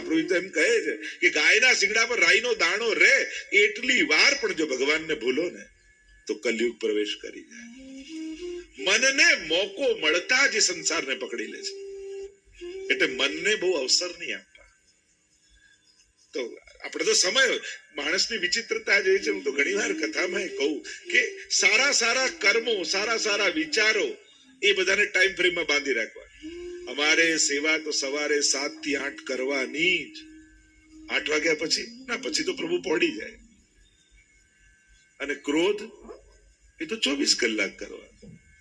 મહાપ્રભુ તો એમ કહે છે કે ગાયના શિંગડા પર રાઈનો દાણો રહે એટલી વાર પણ જો ભગવાનને ભૂલો ને તો કલયુગ પ્રવેશ કરી જાય. મનને મોકો મળતા જ સંસારને પકડી લે છે. એટલે મનને બહુ અવસર નહીં આપતા. તો આપણે તો સમય માણસની વિચિત્રતા જે છે, હું તો ઘણી વાર કથામાં કહું કે સારા સારા કર્મો, સારા સારા વિચારો એ બધાને ટાઈમ ફ્રેમમાં બાંધી રાખવા. અમારે સેવા તો સવારે 7 થી 8 કરવાની જ. 8 વાગ્યા પછી ના, પછી તો પ્રભુ પડી જાય. અને ક્રોધ એ તો 24 કલાક કરવા,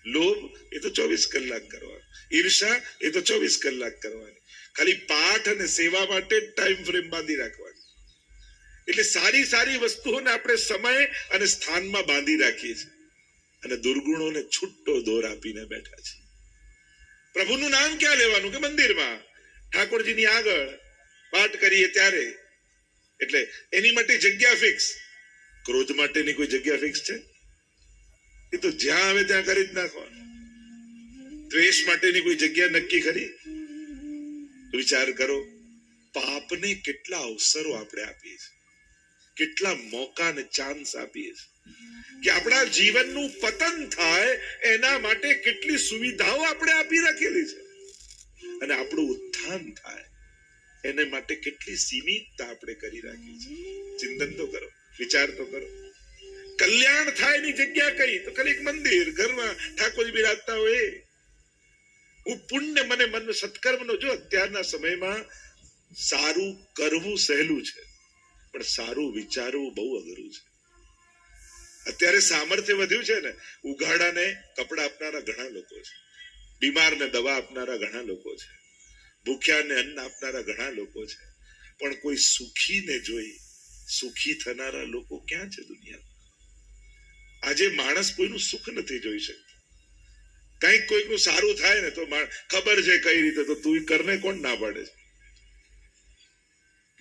લોભ એ તો 24 કલાક કરવા, ઈર્ષા એ તો 24 કલાક કરવાની. ખાલી પાઠ અને સેવા માટે ટાઈમ ફ્રેમ બાંધી રાખવાની. એટલે સારી સારી વસ્તુઓને આપણે સમય અને સ્થાનમાં બાંધી રાખીએ છીએ અને દુર્ગુણોને છૂટો દોર આપીને બેઠા છે. પ્રભુનું નામ ક્યાં લેવાનું? કે મંદિરમાં ઠાકોરજીની આગળ પાઠ કરીએ ત્યારે. એટલે એની માટે જગ્યા ફિક્સ. ક્રોધ માટેની કોઈ જગ્યા ફિક્સ છે? એ તો જ્યાં આવે ત્યાં કરી જ નાખવાનું. દ્વેષ માટેની કોઈ જગ્યા નક્કી ખરી? વિચાર કરો, પાપને કેટલા અવસરો આપણે આપીએ છીએ, કેટલા મોકા ને ચાન્સ આપીએ છીએ કે આપણા જીવનનું પતન થાય એના માટે કેટલી સુવિધાઓ આપણે આપી રાખેલી છે, અને આપણું ઉત્થાન થાય એને માટે કેટલી સીમિતતા આપણે કરી રાખી છે. ચિંતન તો કરો, વિચાર તો કરો. કલ્યાણ થાય એની જગ્યા કઈ? તો ખાલી એક મંદિર, ઘરમાં ઠાકોરજી બિરાજતા હોય. હું પુણ્ય મને મન સત્કર્મનો, જો અત્યારના સમયમાં સારું કરવું સહેલું છે પણ સારું વિચારવું બહુ અઘરું છે. અત્યારે સામર્થ્ય વધ્યું છે ને, ઉઘાડાને કપડા આપનારા ઘણા લોકો છે, બીમારને દવા આપનારા ઘણા લોકો છે, ભૂખ્યાને અન્ન આપનારા ઘણા લોકો છે, પણ કોઈ સુખીને જોઈ સુખી થનારા લોકો ક્યાં છે દુનિયામાં? આજે માણસ કોઈનું સુખ નથી જોઈ શકતો. કઈક કોઈકનું સારું થાય ને તો ખબર છે કઈ રીતે, તો તું કરને કોણ ના પાડે છે?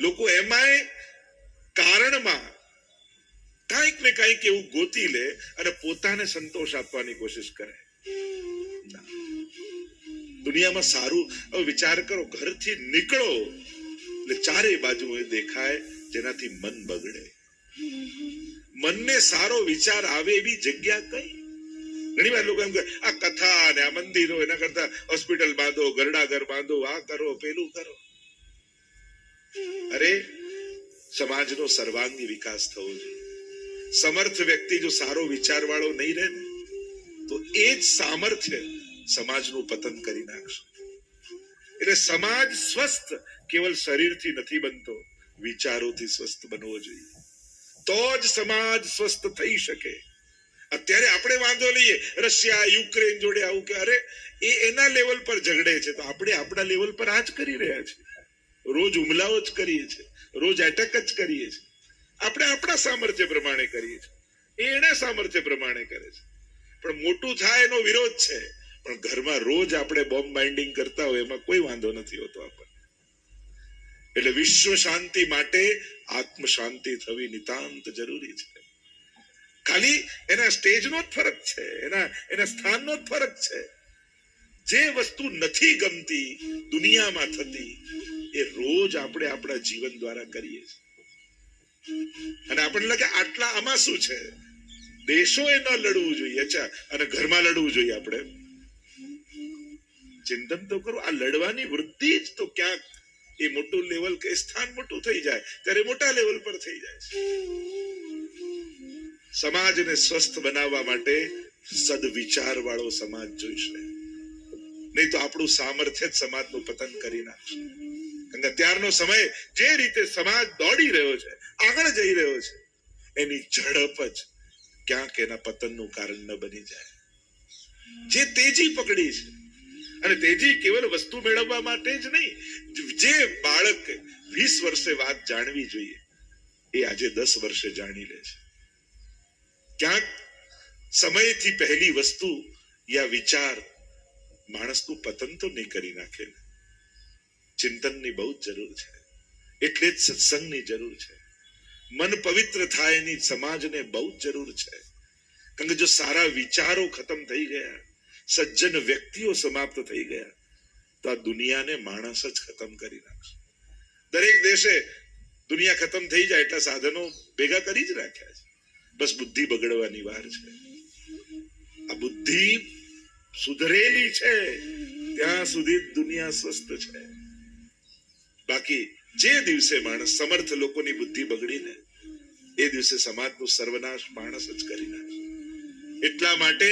લોકો એમાંય કારણમાં કઈક ને કઈક એવું ગોતી લે અને પોતાને સંતોષ આપવાની કોશિશ કરે. દુનિયામાં સારું, હવે વિચાર કરો, ઘરથી નીકળો એટલે ચારે બાજુ એ દેખાય જેનાથી મન બગડે. મનને સારો વિચાર આવે એવી જગ્યા કઈ? ઘણી વાર લોકો એમ કહે આ કથા ને આ મંદિરો, એના કરતા હોસ્પિટલ બાંધો, ગરડાઘર બાંધો, આ કરો પેલું કરો. અરે સમાજનો સર્વાંગી વિકાસ થવો જોઈએ. સમર્થ વ્યક્તિ જો સારો વિચાર વાળો નહીં રહે ને તો એ જ સામર્થ્ય સમાજનું પતન કરી નાખશે. એટલે સમાજ સ્વસ્થ કેવલ શરીરથી નથી બનતો, વિચારોથી સ્વસ્થ બનવો જોઈએ, તો જ સમાજ સ્વસ્થ થઈ શકે. અત્યારે આપણે વાંધો લઈએ, રશિયા યુક્રેન જોડે આવું કે અરે એ એના લેવલ પર ઝઘડે છે, તો આપણે આપણા લેવલ પર આ જ કરી રહ્યા છીએ. રોજ હુમલાઓ જ કરીએ છીએ, રોજ એટેક જ કરીએ છીએ. આપણે આપણા સામર્થ્ય પ્રમાણે કરીએ છીએ, એ એના સામર્થ્ય પ્રમાણે કરે છે. પણ મોટું થાય એનો વિરોધ છે, પણ ઘરમાં રોજ આપણે બોમ્બ બાઇન્ડિંગ કરતા હોય એમાં કોઈ વાંધો નથી હોતો આપણને. એટલે વિશ્વ શાંતિ માટે આત્મ શાંતિ થવી નિતાંત જરૂરી છે. ખાલી એના સ્ટેજનો જ ફરક છે, એના સ્થાનનો જ ફરક છે. જે વસ્તુ નથી ગમતી દુનિયામાં થતી એ રોજ આપણે આપણા જીવન દ્વારા કરીએ છીએ. અને આપણને લાગે આટલા આમાં શું છે? દેશો એ ન લડવું જોઈએ, અચ્છા, અને ઘરમાં લડવું જોઈએ. આપણે ચિંતન તો કરો, આ લડવાની વૃત્તિ જ તો ક્યાંક એ મોટું લેવલ કે સ્થાન મોટું થઈ જાય ત્યારે મોટા લેવલ પર થઈ જાય છે. સમાજને સ્વસ્થ બનાવવા માટે સદવિચાર વાળો સમાજ જોઈશે, નહીં તો આપણું સામર્થ્ય જ સમાજનું પતન કરી નાખશે. કારણ કે અત્યારનો સમય જે રીતે સમાજ દોડી રહ્યો છે, આગળ જઈ રહ્યો છે, એની ઝડપ જ ક્યાંક એના પતનનું કારણ ન બની જાય. જે તેજી પકડી છે, અને તેજી કેવલ વસ્તુ મેળવવા માટે જ નહીં, જે બાળક 20 વર્ષે વાત જાણવી જોઈએ એ આજે 10 વર્ષે જાણી લે છે. ક્યાંક સમયથી પહેલી વસ્તુ યા વિચાર માણસનું પતન તો નહીં કરી નાખે. ચિંતનની બહુ જ જરૂર છે, એટલે જ સત્સંગની જરૂર છે. મન પવિત્ર થાય એની સમાજને બહુ જ જરૂર છે. કારણ કે જો સારા વિચારો ખતમ થઈ ગયા, સજ્જન વ્યક્તિઓ સમાપ્ત થઈ ગયા, તો આ દુનિયાને માણસ જ ખતમ કરી નાખશે. દરેક કહેશે દુનિયા ખતમ થઈ જાય એટલા સાધનો ભેગા કરી જ રાખ્યા છે, બસ બુદ્ધિ બગડવાની વાર છે. આ બુદ્ધિ સુધરેલી છે ત્યાં સુધી દુનિયા સ્વસ્થ છે. બાકી જે દિવસે માણસ સમર્થ લોકોની બુદ્ધિ બગડીને એ દિવસે સમાજનો સર્વનાશ માણસ જ કરી નાખે. એટલા માટે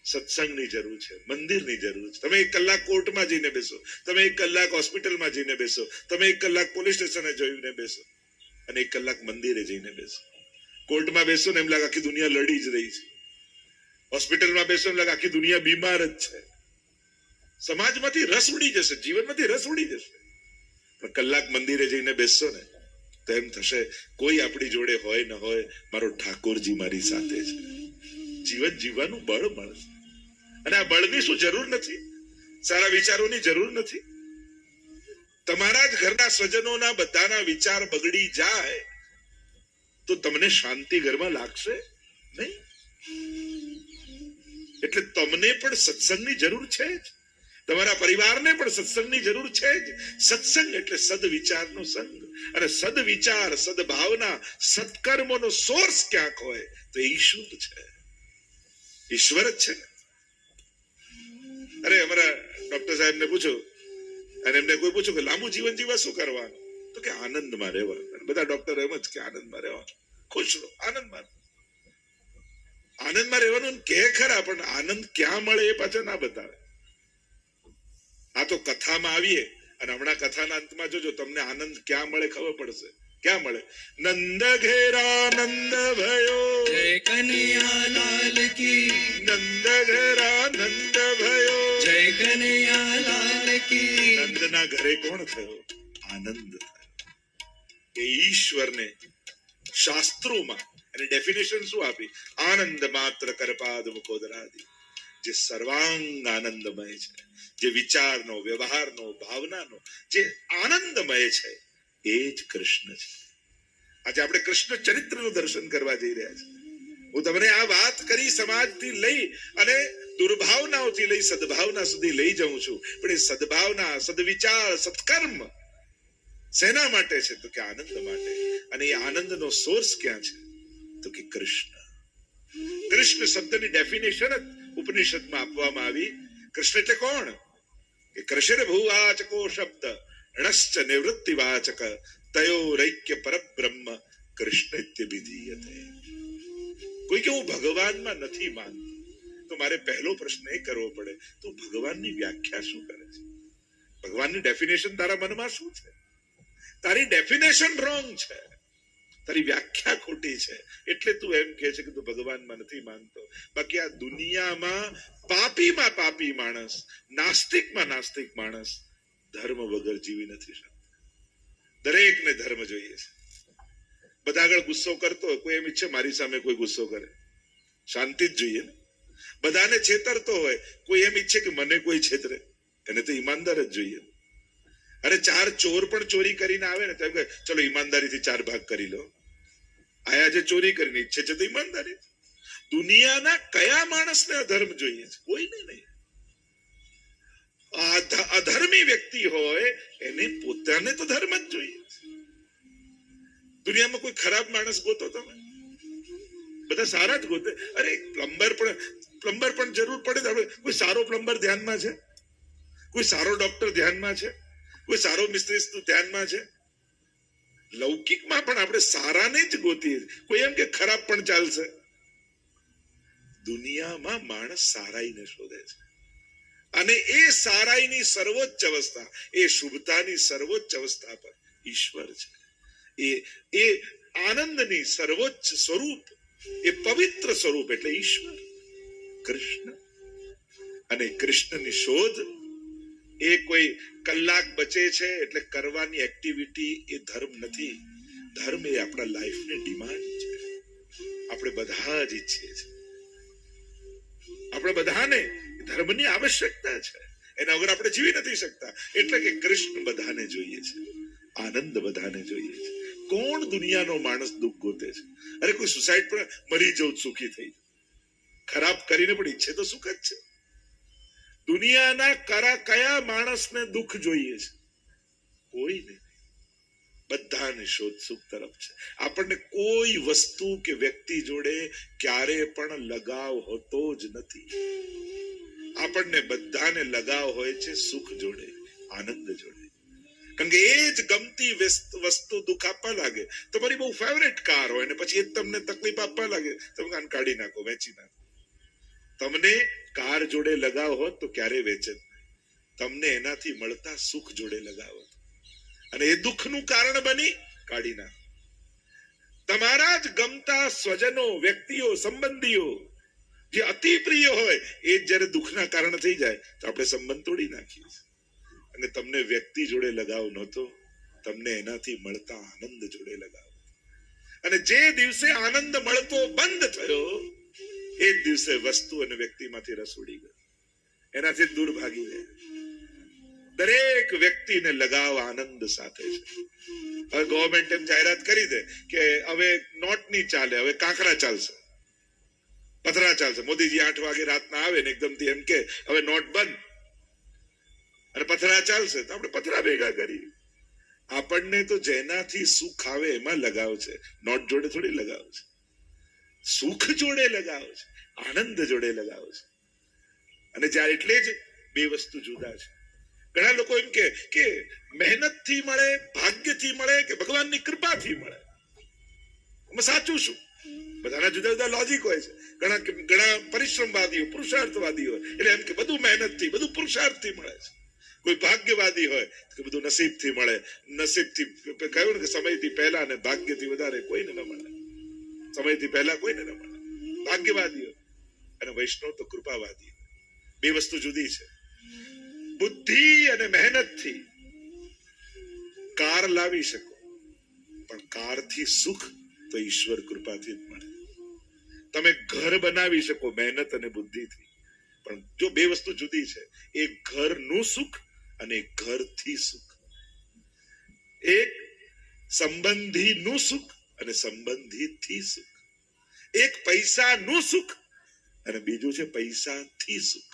સત્સંગની જરૂર છે, મંદિરની જરૂર છે. તમે 1 કલાક કોર્ટમાં જઈને બેસો, તમે 1 કલાક હોસ્પિટલમાં જઈને બેસો, તમે 1 કલાક પોલીસ સ્ટેશને જઈને બેસો અને 1 કલાક મંદિરે જઈને બેસો. કોર્ટમાં બેસો ને એમ લાગે આખી દુનિયા લડી જ રહી છે, હોસ્પિટલમાં બેસો એમ લાગે આખી દુનિયા બીમાર જ છે. સમાજમાંથી રસ ઉડી જશે, જીવનમાંથી રસ ઉડી જશે. પણ કલાક મંદિરે જઈને બેસશો ને તો એમ થશે કોઈ આપણી જોડે હોય ન હોય, મારો ઠાકોરજી મારી સાથે છે. જીવન જીવવાનું બળ મળશે. અને આ બળની શું જરૂર નથી, સારા વિચારોની જરૂર નથી. તમારા જ ઘરના સ્વજનોના બધાના વિચાર બગડી જાય તો તમને શાંતિ ઘરમાં લાગશે નહીં. એટલે તમને પણ સત્સંગની જરૂર છે જ, તમારા પરિવારને પણ સત્સંગની જરૂર છે જ. સત્સંગ એટલે સદવિચારનો સંગ, અને સદવિચાર, સદભાવના, સત્કર્મોનો સોર્સ ક્યાંક હોય તો એ શુદ્ધ છે, ઈશ્વર જ છે. અરે અમારા ડોક્ટર સાહેબ ને પૂછો, અને એમને કોઈ પૂછો કે લાંબુ જીવન જીવવા શું કરવાનું, તો કે આનંદમાં રહેવાનું. બધા ડોક્ટર એમ જ કે આનંદમાં રહેવાનું, ખુશ રહો, આનંદમાં. આનંદમાં રહેવાનું કે ખરા, પણ આનંદ ક્યાં મળે એ પાછા ના બતાવે. આ તો કથામાં આવીએ અને હમણાં કથાના અંતમાં જોજો તમને આનંદ ક્યાં મળે ખબર પડશે. ક્યાં મળે? નંદ ઘેરા નંદ ભયો, જય કનૈયા લાલ કી, નંદ ઘેરા નંદ ભયો, જય કનૈયા લાલ કી. નંદના ઘરે કોણ થયો? આનંદ થયો. એ ઈશ્વરને શાસ્ત્રોમાં એની ડેફિનેશન શું આપી? આનંદ માત્ર કરપાદ મુકોદરાદી. જે સર્વાંગ આનંદમય છે, જે વિચારનો, વ્યવહારનો, ભાવનાનો જે આનંદમય છે એ જ કૃષ્ણ છે. આજે આપણે કૃષ્ણ ચરિત્રનું દર્શન કરવા જઈ રહ્યા છીએ. હું તમને આ વાત કરી સમાજથી લઈ અને દુર્ભાવનાઓથી લઈ સદભાવના સુધી લઈ જાઉં છું. પણ એ સદભાવના, સદવિચાર, સત્કર્મ શેના માટે છે? તો કે આનંદ માટે. અને એ આનંદનો સોર્સ ક્યાં છે? તો કે કૃષ્ણ. કૃષ્ણ શબ્દની ડેફિનેશન જ ઉપનિષદમાં આપવામાં આવી. કૃષ્ણ એટલે કોણ? કે કૃષ્ણ ભૂવાચકો શબ્દ ણશ્ચ નિવૃત્તિવાચક તયોરૈક્ય પરબ્રહ્મ કૃષ્ણત્ય વિધીયતે. કોઈ કે હું ભગવાનમાં નથી માનતો તો મારે પહેલો પ્રશ્ન એ કરવો પડે, તો ભગવાનની વ્યાખ્યા શું કરે છે? ભગવાનની ડેફિનેશન તારા મનમાં શું છે? તારી ડેફિનેશન રોંગ છે, તારી વ્યાખ્યા ખોટી છે, એટલે તું એમ કહે છે કે તું ભગવાનમાં નથી માનતો. બાકી આ દુનિયામાં પાપીમાં પાપી માણસ, નાસ્તિકમાં નાસ્તિક માણસ ધર્મ વગર જીવી નથી શકતો. દરેકને ધર્મ જોઈએ છે. બધા આગળ ગુસ્સો કરતો હોય, કોઈ એમ ઈચ્છે મારી સામે કોઈ ગુસ્સો કરે? શાંતિ જ જોઈએ ને. બધાને છેતરતો હોય, કોઈ એમ ઈચ્છે કે મને કોઈ છેતરે? એને તો ઈમાનદાર જ જોઈએ. અરે 4 ચોર પણ ચોરી કરીને આવે ને તો એમ કહે ચલો ઈમાનદારીથી 4 ભાગ કરી લો. આયા જે ચોરી કરીને ઈચ્છે છે તો ઈમાનદારી. દુનિયાના કયા માણસને અધર્મ જોઈએ છે? કોઈને નહીં. અધર્મી વ્યક્તિ હોય એને પોતાને તો ધર્મ જ જોઈએ. દુનિયામાં કોઈ ખરાબ માણસ ગોતો તમે? બધા સારા જ ગોતે. અરે પ્લમ્બર પણ જરૂર પડે તો કોઈ સારો પ્લમ્બર ધ્યાનમાં છે? કોઈ સારો ડોક્ટર ધ્યાનમાં છે? કોઈ સારો મિસ્ત્રી ધ્યાનમાં છે? લૌકિકમાં પણ આપણે સારાને જ ગોતીએ. કોઈ એમ કે ખરાબ પણ ચાલશે. દુનિયામાં માણસ સારાઈને શોધે છે, અને એ સારાઈની સર્વોચ્ચ અવસ્થા, એ શુભતાની સર્વોચ્ચ અવસ્થા પર ઈશ્વર છે. એ આનંદની સર્વોચ્ચ સ્વરૂપ, એ પવિત્ર સ્વરૂપ એટલે ઈશ્વર, કૃષ્ણ. અને કૃષ્ણની શોધ એ કોઈ કલાક બચે છે એટલે કરવાની એક્ટિવિટી એ ધર્મ નથી. ધર્મ એ આપણા લાઈફની ડિમાન્ડ છે. આપણે બધા જ ઈચ્છીએ છીએ, આપણે બધાને ધર્મની આવશ્યકતા છે. એના વગર આપણે જીવી નથી શકતા. એટલે કે કૃષ્ણ બધાને જોઈએ છે, આનંદ બધાને જોઈએ છે. કોણ દુનિયાનો માણસ દુઃખ ગોતે છે? અરે કોઈ સુસાઇડ પણ મરી જવું સુખી થઈ, ખરાબ કરીને પણ ઈચ્છે તો સુખ જ છે. દુનિયાના કયા માણસને દુઃખ જોઈએ છે? કોઈ નહીં. પોતાની શોધ સુખ તરફ છે. આપણને કોઈ વસ્તુ કે વ્યક્તિ જોડે ક્યારે પણ લગાવ હોતો જ નથી. આપણને બધાને લગાવ હોય છે સુખ જોડે, આનંદ જોડે. કારણ કે એ જ ગમતી વસ્તુ દુઃખ આપવા લાગે. તમારી બહુ ફેવરેટ કાર હોય ને પછી એ તમને તકલીફ આપવા લાગે, તમે કાન કાઢી નાખો, વેચી નાખો. તમને કાર જોડે લગાવ હોત તો ક્યારે વેચે? તમને એનાથી મળતા સુખ જોડે લગાવ અને એ દુઃખનું કારણ બની કાઢી નાખો. તમારા જ ગમતા સ્વજનો, વ્યક્તિઓ, સંબંધીઓ જે અતિ પ્રિય હોય એ જયારે દુઃખના કારણ થઈ જાય તો આપણે સંબંધ તોડી નાખીએ. અને તમને વ્યક્તિ જોડે લગાવ નહોતો, તમને એનાથી મળતા આનંદ જોડે લગાવ. અને જે દિવસે આનંદ મળતો બંધ થયો એ જ દિવસે વસ્તુ અને વ્યક્તિમાંથી રસ ઉડી ગયો, એનાથી દૂર ભાગી ગયા. દરેક વ્યક્તિને લગાવ આનંદ સાથે છે. હવે ગવર્મેન્ટ એમ જાહેરાત કરી દે કે હવે નોટ નહીં ચાલે, હવે કાંકરા ચાલશે, પથરા ચાલશે. મોદીજી 8 વાગે રાતના આવે ને એકદમથી એમ કે હવે નોટ બંધ અને પથરા ચાલશે, તો આપણે પથરા ભેગા કરીએ. આપણને તો જેનાથી સુખ આવે એમાં લગાવ છે, નોટ જોડે થોડી લગાવ છે. સુખ જોડે લગાવ છે, આનંદ જોડે લગાવ છે. અને જ્યારે એટલે જ બે વસ્તુ જુદા છે. ઘણા લોકો એમ કે મહેનતથી મળે, ભાગ્યથી મળે કે ભગવાનની કૃપાથી મળે. સાચું શું? બધાના જુદા જુદા લોજિક હોય છે. ઘણા પરિશ્રમવાદીઓ, પુરુષાર્થવાદીઓ એટલે એમ કે બધું મહેનતથી, બધું પુરુષાર્થથી મળે છે. કોઈ ભાગ્યવાદી હોય કે બધું નસીબથી મળે. નસીબથી કહ્યું ને કે સમયથી પહેલા ને ભાગ્યથી વધારે કોઈને ન મળે. સમયથી પહેલા કોઈને ન મળે. ભાગ્યવાદીઓ અને વૈષ્ણવ તો કૃપાવાદી. બે વસ્તુ જુદી છે. બુદ્ધિ અને મહેનતથી કાર લાવી શકો, પણ કારથી સુખ તો ઈશ્વર કૃપાથી જ મળે. તમે ઘર બનાવી શકો મહેનત અને બુદ્ધિથી, પણ જો બે વસ્તુ જુદી છે. એક ઘરનું સુખ અને એક ઘરથી સુખ. એક સંબંધીનું સુખ અને સંબંધીથી સુખ. એક પૈસાનું સુખ અને બીજું છે પૈસાથી સુખ.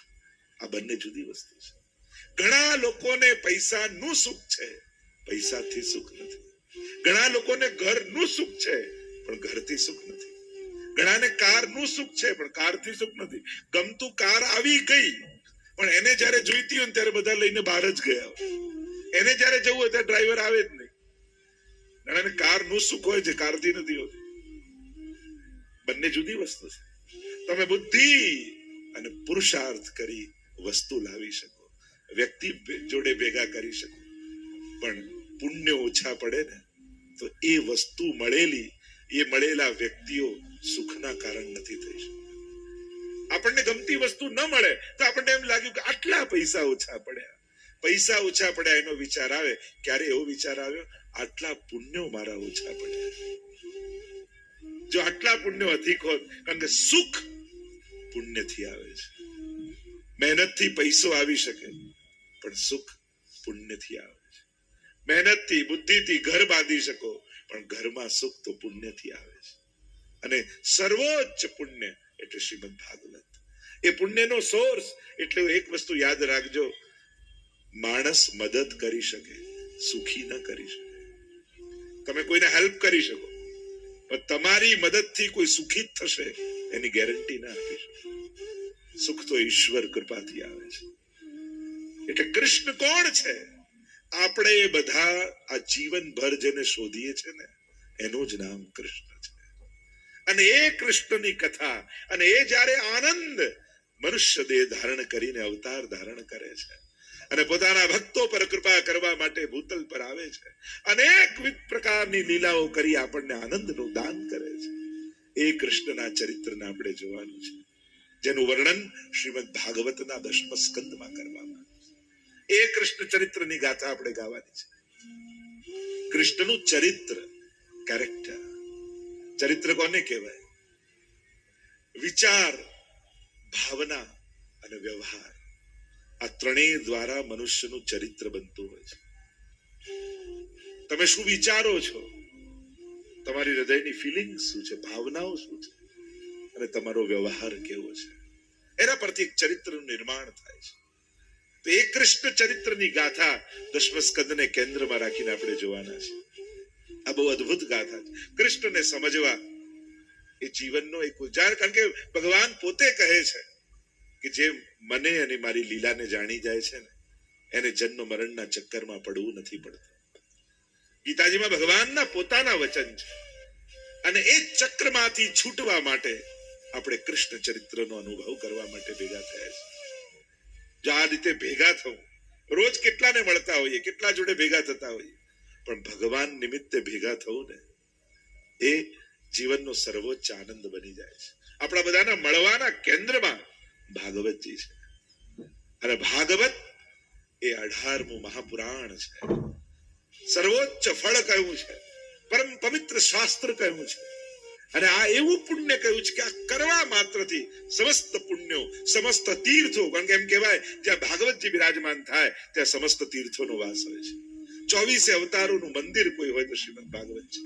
આ બંને જુદી વસ્તુ છે. ઘણા લોકોને પૈસાનું સુખ છે, પૈસાથી સુખ નથી. ઘણા લોકોને ઘરનું સુખ છે પણ ઘરથી સુખ નથી. ઘણાને કારનું સુખ છે પણ કારથી સુખ નથી. ગમતું કાર આવી ગઈ પણ એને જયારે જોઈતી હોય ત્યારે બધા લઈને બહાર જ ગયા. એને જયારે જવું હોય ત્યારે ડ્રાઈવર આવે જ નહીં. ઘણાને કારનું સુખ હોય છે, કારથી નથી હોતું. બંને જુદી વસ્તુ છે. તમે બુદ્ધિ અને પુરુષાર્થ કરી વસ્તુ લાવી શકો, વ્યક્તિ જોડે ભેગા કરી શકો, પણ પુણ્ય ઓછા પડે ને તો એ વસ્તુ મળેલી, એ મળેલા વ્યક્તિઓ સુખના કારણ નથી થઈ શકે. આપણને ગમતી વસ્તુ ન મળે તો આપણને એમ લાગ્યું કે આટલા પૈસા ઓછા પડ્યા. પૈસા ઓછા પડ્યા એનો વિચાર આવે. ક્યારે એવો વિચાર આવ્યો આટલા પુણ્યો મારા ઓછા પડ્યા? જો આટલા પુણ્યો અધિક હોત, કારણ કે સુખ પુણ્યથી આવે છે. મહેનતથી પૈસો આવી શકે પણ સુખ પુણ્યથી આવે છે. મહેનતથી, બુદ્ધિથી ઘર બાંધી શકો પણ ઘરમાં સુખ તો પુણ્યથી આવે છે. અને સર્વોચ્ચ પુણ્ય એટલે શ્રીમદ ભાગવત. એ પુણ્યનો સોર્સ. એટલે એક વસ્તુ યાદ રાખજો, માણસ મદદ કરી શકે, સુખી ન કરી શકે. તમે કોઈને હેલ્પ કરી શકો પણ તમારી મદદથી કોઈ સુખી જ થશે એની ગેરંટી ના આપી શકો. સુખ તો ઈશ્વર કૃપાથી આવે છે. એટલે કૃષ્ણ કોણ છે? આપણે બધા આ જીવનભર જેને શોધીએ છે ને એનું જ નામ કૃષ્ણ છે. અને એ કૃષ્ણની કથા, અને એ જયારે આનંદ મનુષ્ય દેહ ધારણ કરીને અવતાર ધારણ કરે છે અને પોતાના ભક્તો પર કૃપા કરવા માટે ભૂતલ પર આવે છે, અનેકવિધ પ્રકારની લીલાઓ કરી આપણને આનંદનું દાન કરે છે. એ કૃષ્ણના ચરિત્રને આપણે જોવાનું છે, જેનું વર્ણન શ્રીમદ ભાગવતના 10મ સ્કંદમાં કરવામાં આવે છે. એ કૃષ્ણ ચરિત્રની ગાથા આપણે ગાવાની છે. કૃષ્ણનું ચરિત્ર, કેરેક્ટર. ચરિત્ર કોને કહેવાય? વિચાર, ભાવના અને વ્યવહાર, આ ત્રણેય દ્વારા મનુષ્યનું ચરિત્ર બનતું હોય છે. તમે શું વિચારો છો, તમારી હૃદયની ફિલિંગ શું છે, ભાવનાઓ શું છે, અને તમારો વ્યવહાર કેવો છે, એના પરથી એક ચરિત્રનું નિર્માણ થાય છે. તો એ કૃષ્ણ ચરિત્રની ગાથા 10મ સ્કંદને કેન્દ્રમાં રાખીને આપણે જોવાના છે. આ બહુ અદભુત ગાથા છે. કૃષ્ણને સમજવા એ જીવનનો એક ઉજાર, કારણ કે ભગવાન પોતે કહે છે કે જે મને અને મારી લીલાને જાણી જાય છે ને એને જન્મ મરણના ચક્કરમાં પડવું નથી પડતું. ગીતાજીમાં ભગવાનના પોતાના વચન છે. અને એ ચક્રમાંથી છૂટવા માટે આપણે કૃષ્ણ ચરિત્રનો અનુભવ કરવા માટે ભેગા થયા છે. જો આ રીતે ભેગા થવું, રોજ કેટલાને મળતા હોઈએ, કેટલા જોડે ભેગા થતા હોઈએ, પણ ભગવાન નિમિત્તે ભેગા થવું ને એ જીવનનો સર્વોચ્ચ આનંદ બની જાય છે. આપણા બધાના મળવાના કેન્દ્રમાં ભાગવતજી છે. અને ભાગવત એ 18મું મહાપુરાણ છે. સર્વોચ્ચ ફળ કહ્યું છે, પરમ પવિત્ર શાસ્ત્ર કહ્યું છે. અને આ એવું પુણ્ય કહ્યું છે કે આ કરવા માત્રથી સમસ્ત પુણ્યો, સમસ્ત તીર્થો, કારણ કે એમ કહેવાય જ્યાં ભાગવતજી બિરાજમાન થાય ત્યાં સમસ્ત તીર્થોનો વાસ હોય છે. 24 અવતારોનું મંદિર કોઈ હોય તો શ્રીમદ ભાગવત છે.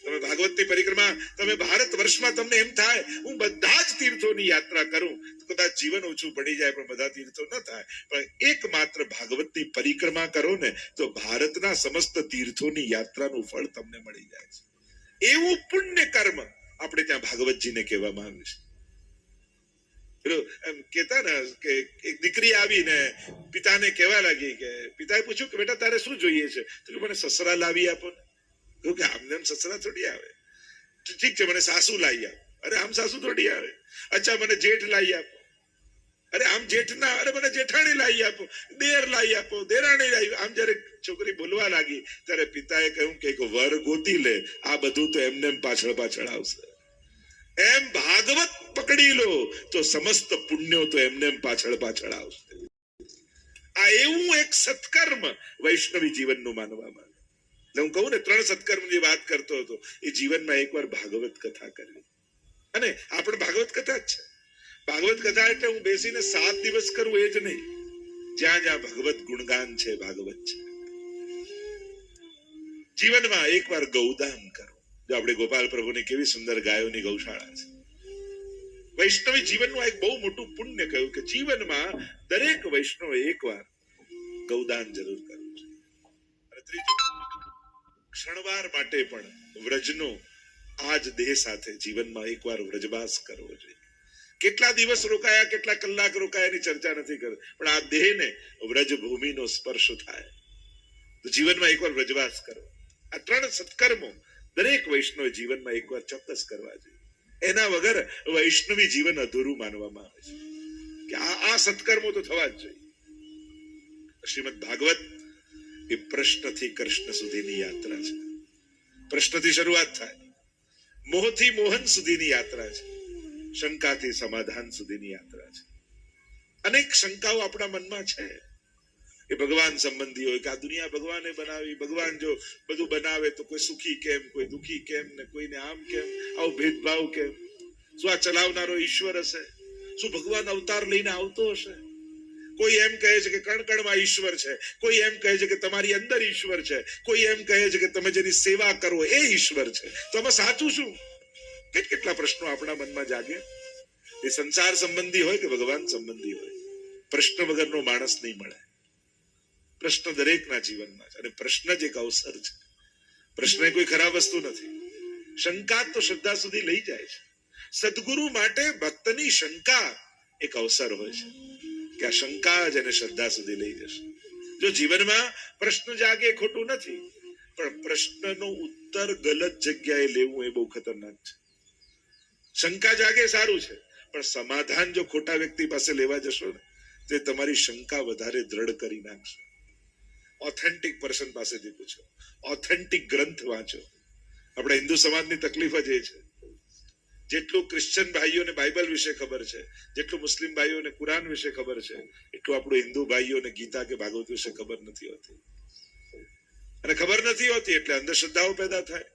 તમે ભાગવતની પરિક્રમા, તમે ભારત વર્ષમાં તમને એમ થાય હું બધા જ તીર્થોની યાત્રા કરું, તો કદાચ જીવન ઓછું પડી જાય, પણ બધા તીર્થો ન થાય. પણ એકમાત્ર ભાગવતની પરિક્રમા કરો ને તો ભારતના સમસ્ત તીર્થોની યાત્રાનું ફળ તમને મળી જાય છે. એવું પુણ્ય કર્મ આપણે ત્યાં ભાગવતજીને કહેવામાં આવ્યું છે. પેલું એમ કહેતા ને કે એક દીકરી આવીને પિતાને કહેવા લાગી કે પિતાએ પૂછ્યું કે બેટા તારે શું જોઈએ છે? તો મને સસરા લાવી આપો ને. કહ્યું કે આમને એમ સસરા થોડી આવે. ઠીક છે, મને સાસુ લાવી આપો. અરે આમ સાસુ થોડી આવે. અચ્છા, મને જેઠ લાવી આપો. અરે આમ જેઠ ના, અરે મને જેઠાણી લાવી આપો. દેર લાવી આપો, દેરાણી લાવી. આમ જયારે છોકરી બોલવા લાગી ત્યારે પિતાએ કહ્યું કે એક વર ગોતી લે, આ બધું તો એમને એમ પાછળ પાછળ આવશે. એમ ભાગવત પકડી લો તો સમસ્ત પુણ્યો તો એમને એમ પાછળ પાછળ આવશે. આ એવું એક સત્કર્મ વૈષ્ણવી જીવનનું માનવામાં. હું કહું ને 3 સત્કર્મની વાત કરતો હતો, એ જીવનમાં એકવાર ભાગવત કથા કરવી. અને આપણે ભાગવત કથા જ છે. ભાગવત કથા એટલે હું બેસીને 7 દિવસ કરું એ જ નહીં. જ્યાં જ્યાં ભગવત ગુણગાન છે, ભાગવત છે. જીવનમાં એકવાર ગૌદાન કરો. જો આપણે ગોપાલ પ્રભુની કેવી સુંદર ગાયોની ગૌશાળા છે. વૈષ્ણવી જીવનનું એક બહુ મોટું પુણ્ય કહ્યું કે જીવનમાં દરેક વૈષ્ણવે એકવાર ગૌદાન જરૂર કરવું છે. અને ત્રીજું, ક્ષણવાર માટે પણ વ્રજનો આ જ દેહ સાથે જીવનમાં એકવાર વ્રજવાસ કરવો જોઈએ. કેટલા દિવસ રોકાયા, કેટલા કલાક રોકાયા એની ચર્ચા નથી કરતી, પણ આ દેહને વ્રજ ભૂમિનો સ્પર્શ થાય તો જીવનમાં એકવાર વ્રજવાસ કરો. આ 3 સત્કર્મો દરેક વૈષ્ણવ જીવનમાં એકવાર ચોક્કસ કરવા જોઈએ. એના વગર વૈષ્ણવી જીવન અધૂરું માનવામાં આવે છે. કે આ સત્કર્મો તો થવા જ જોઈએ. શ્રીમદ ભાગવત એ પ્રશ્નથી કૃષ્ણ સુધીની યાત્રા છે. પ્રશ્નથી શરૂઆત થાય, મોહથી મોહન સુધીની યાત્રા છે, શંકાથી સમાધાન સુધીની યાત્રા છે. અનેક શંકાઓ આપણા મનમાં છે. એ ભગવાન સંબંધી હોય કે આ દુનિયા ભગવાને બનાવી, ભગવાન જો બધું બનાવે તો કોઈ સુખી કેમ, કોઈ દુખી કેમ, ને કોઈને આમ કેમ, આવો ભેદભાવ કેમ? શું આ ચલાવનારો ઈશ્વર હશે? શું ભગવાન અવતાર લઈને આવતો હશે? કોઈ એમ કહે છે કે કણકણમાં ઈશ્વર છે, કોઈ એમ કહે છે કે તમારી અંદર ઈશ્વર છે, કોઈ એમ કહે છે કે તમે જેની સેવા કરો એ ઈશ્વર છે. તો આમાં સાચું શું? કેટલા પ્રશ્નો આપણા મનમાં જાગે. એ સંસાર સંબંધી હોય કે ભગવાન સંબંધી હોય, પ્રશ્ન વગરનો માણસ નહીં મળે. પ્રશ્ન દરેકના જીવનમાં છે. અને પ્રશ્ન જ એક અવસર છે. પ્રશ્ન કોઈ ખરાબ વસ્તુ નથી. શંકા તો શ્રદ્ધા સુધી લઈ જાય છે. સદગુરુ માટે ભક્તની શંકા એક અવસર હોય છે કે આ શંકા જ એને શ્રદ્ધા સુધી લઈ જશે. જો જીવનમાં પ્રશ્ન જાગે ખોટું નથી, પણ પ્રશ્નનો ઉત્તર ગલત જગ્યાએ લેવું એ બહુ ખતરનાક છે. શંકા જાગે સારું છે, પણ સમાધાન જો ખોટા વ્યક્તિ પાસે લેવા જશો ને તે તમારી શંકા વધારે દ્રઢ કરી નાખશે. ઓથેન્ટિક પર્સન પાસેથી પૂછો, ઓથેન્ટિક ગ્રંથ વાંચો. આપણા હિન્દુ સમાજની તકલીફ જ એ છે, જેટલું ક્રિશ્ચન ભાઈઓને બાઇબલ વિશે ખબર છે, જેટલું મુસ્લિમ ભાઈઓને કુરાન વિશે ખબર છે, એટલું આપણું હિન્દુ ભાઈઓને ગીતા કે ભાગવત વિશે ખબર નથી હોતી. અને ખબર નથી હોતી એટલે અંધશ્રદ્ધાઓ પેદા થાય.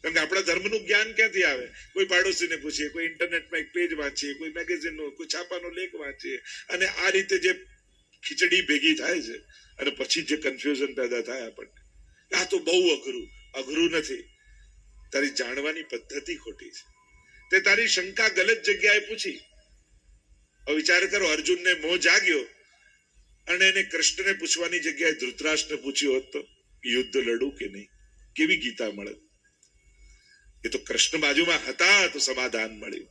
કારણ કે આપણા ધર્મનું જ્ઞાન ક્યાંથી આવે? કોઈ પાડોશીને પૂછીએ, કોઈ ઇન્ટરનેટમાં એક પેજ વાંચીએ, કોઈ મેગેઝિનનો, કોઈ છાપાનો લેખ વાંચીએ, અને આ રીતે જે ખીચડી ભેગી થાય છે અને પછી જે કન્ફ્યુઝન પેદા થાય આપણને. આ તો બહુ અઘરું નથી. તારી જાણવાની પદ્ધતિ ખોટી છે. તે તારી શંકા ગલત જગ્યાએ પૂછી. હવે વિચાર કરો, અર્જુનને મોહ જાગ્યો અને એને કૃષ્ણને પૂછવાની જગ્યાએ ધૃતરાષ્ટ્રને પૂછ્યો હોત તો યુદ્ધ લડું કે નહીં, કેવી ગીતા મળે? એ તો કૃષ્ણ બાજુમાં હતા તો સમાધાન મળ્યું.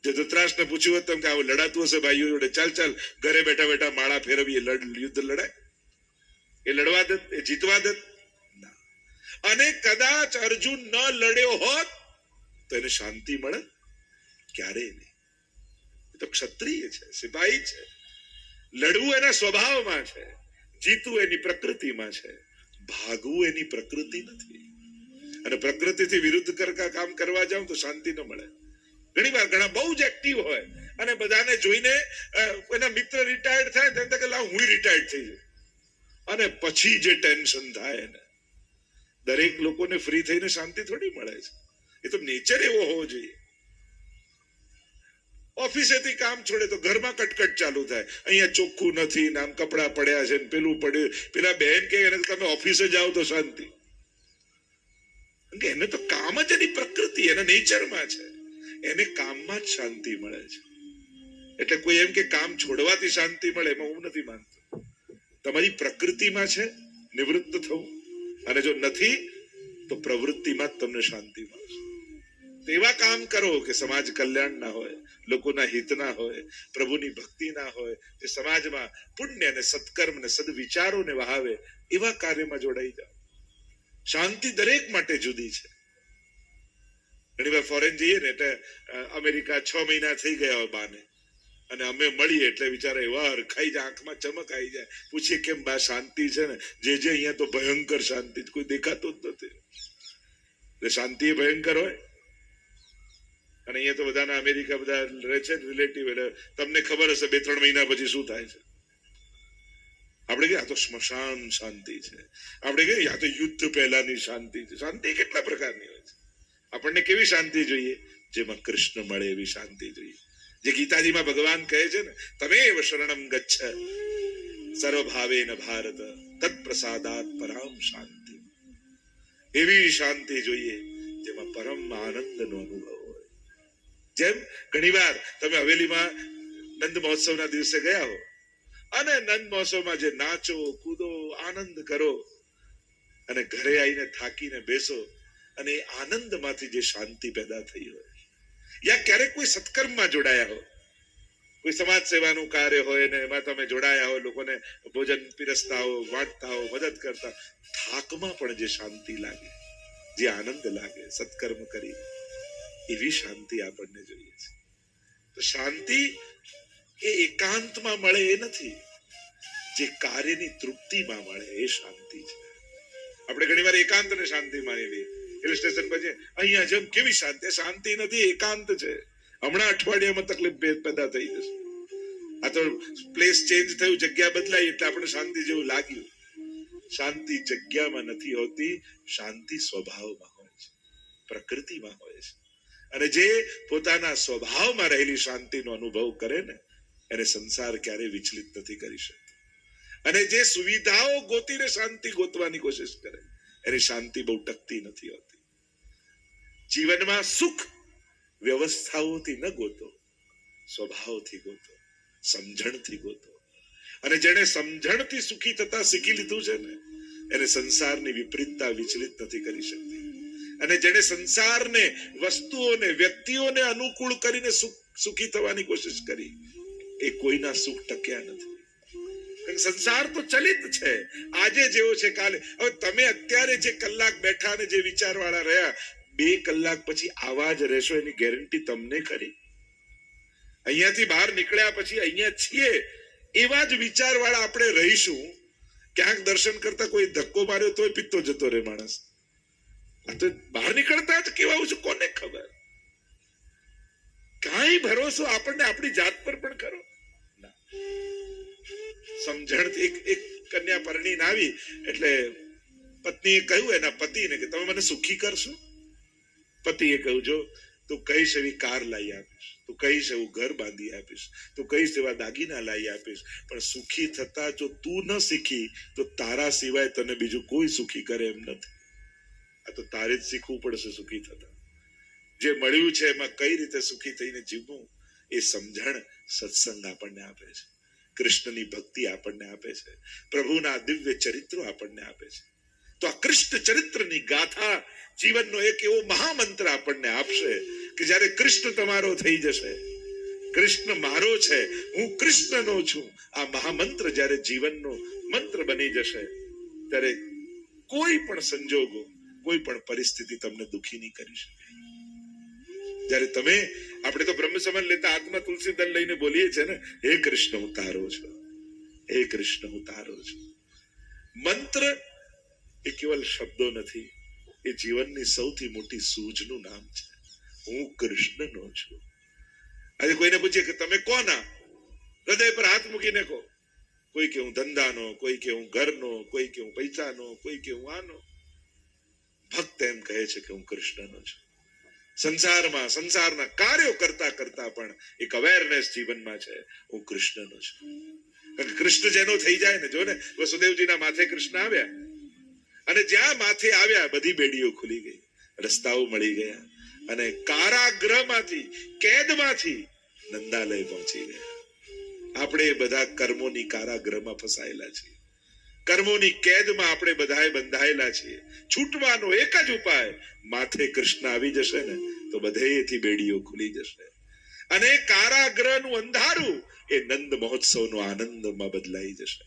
જો ધૃતરાષ્ટ્રને પૂછ્યું હતું કે આવું લડાતું હશે ભાઈઓ જોડે, ચાલ ચાલ ઘરે બેઠા બેઠા માળા ફેરવીએ, યુદ્ધ લડાય, એ લડવા દે, એ જીતવા દે ના. અને કદાચ અર્જુન ન લડ્યો હોત તો એને શાંતિ મળે? ક્યારેય નહીં. એ તો ક્ષત્રિય છે, સિપાહી છે. લડવું એના સ્વભાવમાં છે, જીતવું એની પ્રકૃતિમાં છે, ભાગવું એની પ્રકૃતિ નથી. અને પ્રકૃતિથી વિરુદ્ધ કામ કરવા જાવ તો શાંતિ ન મળે. ઘણી વાર ઘણા બહુ જ એક્ટિવ હોય અને બધાને જોઈને એના મિત્ર રિટાયર્ડ થાય તેમ કે લાવ હું રિટાયર્ડ થઈ જાઉં, અને પછી જે ટેન્શન થાય ને, દરેક લોકોને ફ્રી થઈને શાંતિ થોડી મળે છે. એ તો નેચર એવો હોવો જોઈએ. ઓફિસેથી કામ છોડે તો ઘરમાં કટકટ ચાલુ થાય, અહીંયા ચોખ્ખું નથી, નામ કપડા પડ્યા છે, પેલું પડ્યું, પેલા બહેન કે તમે ઓફિસે જાઓ તો શાંતિ. એને તો કામ જ એની પ્રકૃતિ, એના નેચરમાં છે, એને કામમાં જ શાંતિ મળે છે. એટલે કોઈ એમ કે કામ છોડવાથી શાંતિ મળે, એમાં હું નથી માનતો. તમારી પ્રકૃતિમાં છે નિવૃત્ત થવું, અને જો નથી તો પ્રવૃત્તિમાં જ તમને શાંતિ મળશે. એવા કામ કરો કે સમાજ કલ્યાણના હોય, લોકોના હિતના હોય, પ્રભુની ભક્તિના હોય, જે સમાજમાં પુણ્ય અને સત્કર્મ ને સદવિચારોને વહાવે, એવા કાર્યમાં જોડાઈ જાઓ. શાંતિ દરેક માટે જુદી છે. ઘણી વાર ફોરેન જઈએ ને એટલે અમેરિકા 6 મહિના થઈ ગયા હોય બાને, અને અમે મળીએ એટલે વિચારે એવા હરખાઈ જાય, આંખમાં ચમક આવી જાય. પૂછીએ કેમ બા શાંતિ છે ને? જે અહીંયા તો ભયંકર શાંતિ, કોઈ દેખાતું જ નથી. એટલે શાંતિ એ ભયંકર હોય. અને અહીંયા તો બધાના અમેરિકા બધા રહે છે રિલેટિવ, એટલે તમને ખબર હશે 2-3 મહિના પછી શું થાય છે. આપણે કહીએ આ તો સ્મશાન શાંતિ છે, આપણે કહીએ આ તો યુદ્ધ પહેલાની શાંતિ છે. શાંતિ કેટલા પ્રકારની હોય છે. આપણને કેવી શાંતિ જોઈએ? જેમાં કૃષ્ણ મળે એવી શાંતિ જોઈએ. જે ગીતાજીમાં ભગવાન કહે છે ને, તમેવ શરણમ ગચ્છ સર્વભાવેન ભારત તત્પ્રસાદાત પરામ શાંતિ. એવી શાંતિ જોઈએ જેમાં પરમ આનંદનો અનુભવ હોય. જેમ ઘણીવાર તમે હવેલીમાં નંદ મહોત્સવના દિવસે ગયા હો, અને નંદ મહોત્સવમાં જે નાચો કૂદો આનંદ કરો, અને ઘરે આવીને થાકીને બેસો, અને એ આનંદમાંથી જે શાંતિ પેદા થઈ હોય, યા ક્યારેક કોઈ સત્કર્મમાં જોડાયા હો, કોઈ સમાજ સેવાનું કાર્ય હોય ને એમાં તમે જોડાયા હો, લોકોને ભોજન પીરસતા હો, વાંટતા હો, મદદ કરતા, થાકમાં પણ જે શાંતિ લાગે, જે આનંદ લાગે સત્કર્મ કરી, એવી શાંતિ આપણને જોઈએ છે. તો શાંતિ એ એકાંતમાં મળે એ નથી, જે કાર્યની તૃપ્તિમાં મળે એ શાંતિ છે. આપણે ઘણી વાર એકાંતને શાંતિ માની લઈએ. હિલ સ્ટેશન પર અહીંયા જેમ કેવી શાંતિ, શાંતિ નથી, એકાંત છે. હમણાં અઠવાડિયામાં તકલીફ પેદા થઈ જશે. આ તો પ્લેસ ચેન્જ થયું, જગ્યા બદલાઈ એટલે આપણે શાંતિ જેવું લાગ્યું. શાંતિ જગ્યામાં નથી હોતી, શાંતિ સ્વભાવમાં હોય છે, પ્રકૃતિમાં હોય છે. અને જે પોતાના સ્વભાવમાં રહેલી શાંતિનો અનુભવ કરે ને, એને સંસાર ક્યારેય વિચલિત નથી કરી શકતો. અને જે સુવિધાઓ ગોતીને શાંતિ ગોતવાની કોશિશ કરે, એની શાંતિ બહુ ટકતી નથી હોતી. જીવનમાં સુખ વ્યવસ્થાઓથી ન ગોતો, સ્વભાવથી ગોતો, સમજણથી ગોતો. અને જેને સમજણથી સુખી થતા શીખી લીધું છે ને, એને સંસારની વિપરીતતા વિચલિત નથી કરી શકતી. અને જેને સંસારને, વસ્તુઓને, વ્યક્તિઓને અનુકૂળ કરીને સુખી થવાની કોશિશ કરી, એ કોઈના સુખ ટક્યા નથી. સંસાર તો ચલિત છે, આજે જેવો છે કાલે. હવે તમે અત્યારે જે કલાક બેઠા ને જે વિચાર વાળા રહ્યા, 2 કલાક પછી આવા જ રહેશો એની ગેરંટી તમને ખરી? અહીંયાથી બહાર નીકળ્યા પછી અહીંયા છીએ એવા જ વિચાર વાળા આપણે રહીશું. ક્યાંક દર્શન કરતા કોઈ ધક્કો માર્યો તોય પિત્તો જતો રહે માણસ. આ તો બહાર નીકળતા જ કેવા છું કોને ખબર. કાંઈ ભરોસો આપણને આપણી જાત પર પણ કરો ના. સમજણથી એક કન્યા પરણીને આવી એટલે પત્નીએ કહ્યું એના પતિને કે તમે મને સુખી કરશો? પતિએ કહ્યું જો તું કહીશ એવી કાર લાવી આપીશ, તું કહીશ એવું ઘર બાંધી આપીશ, તું કહીશ એવા દાગીના લાવી આપીશ, પણ સુખી થતા જો તું ન શીખી તો તારા સિવાય તને બીજું કોઈ સુખી કરે એમ નથી. આ તો તારે જ શીખવું પડશે સુખી થતા. જે મળ્યું છે એમાં કઈ રીતે સુખી થઈને જીવવું, એ સમજણ સત્સંગ આપણને આપે છે, કૃષ્ણની ભક્તિ આપણને આપે છે, પ્રભુના દિવ્ય ચરિત્રો આપણને આપે છે. તો આ કૃષ્ણ ચરિત્રની ગાથા જીવનનો એક એવો મહામંત્ર આપણને આપશે કે જ્યારે કૃષ્ણ તમારો થઈ જશે, કૃષ્ણ મારો છે, હું કૃષ્ણનો છું, આ મહામંત્ર જ્યારે જીવનનો મંત્ર બની જશે ત્યારે કોઈ પણ સંજોગો, કોઈ પણ પરિસ્થિતિ તમને દુખી નહીં કરી શકે. જ્યારે તમે, આપણે તો બ્રહ્મ સમાન લેતા આત્મા તુલસી દળ લઈને બોલીએ છે ને, હે કૃષ્ણ હું તારો છું, હે કૃષ્ણ હું તારો છું. મંત્ર એ કેવલ શબ્દો નથી, એ જીવનની સૌથી મોટી સૂઝનું નામ છે. હું કૃષ્ણનો છું. આજે કોઈને પૂછીએ કે તમે કોના, હૃદય પર હાથ મૂકીને કહો. કોઈ કે હું ધંધાનો, કોઈ કે હું ઘરનો, કોઈ કે હું પૈસાનો, કોઈ કે હું આનો. ભક્ત એમ કહે છે કે હું કૃષ્ણનો છું. સંસારમાં, સંસારના કાર્યો કરતા કરતા પણ એક અવેરનેસ જીવનમાં છે, હું કૃષ્ણનો છું. કારણ કે કૃષ્ણ જેનો થઈ જાય ને, જો ને વસુદેવજીના માથે કૃષ્ણ આવ્યા અને જ્યાં માથે આવ્યા બધી બેડીઓ ખુલી ગઈ, રસ્તાઓ મળી ગયા અને કારાગૃહમાંથી, કેદમાંથી નંદાલય પહોંચી ગયા. આપણે બધા કર્મોની કારાગૃહમાં ફસાયેલા છીએ, કર્મોની કેદમાં આપણે બધાએ બંધાયેલા છીએ. છૂટવાનો એક જ ઉપાય, માથે કૃષ્ણ આવી જશે ને તો બધેથી બેડીઓ ખુલી જશે અને કારાગૃહનું અંધારું એ નંદ મહોત્સવનો આનંદમાં બદલાઈ જશે.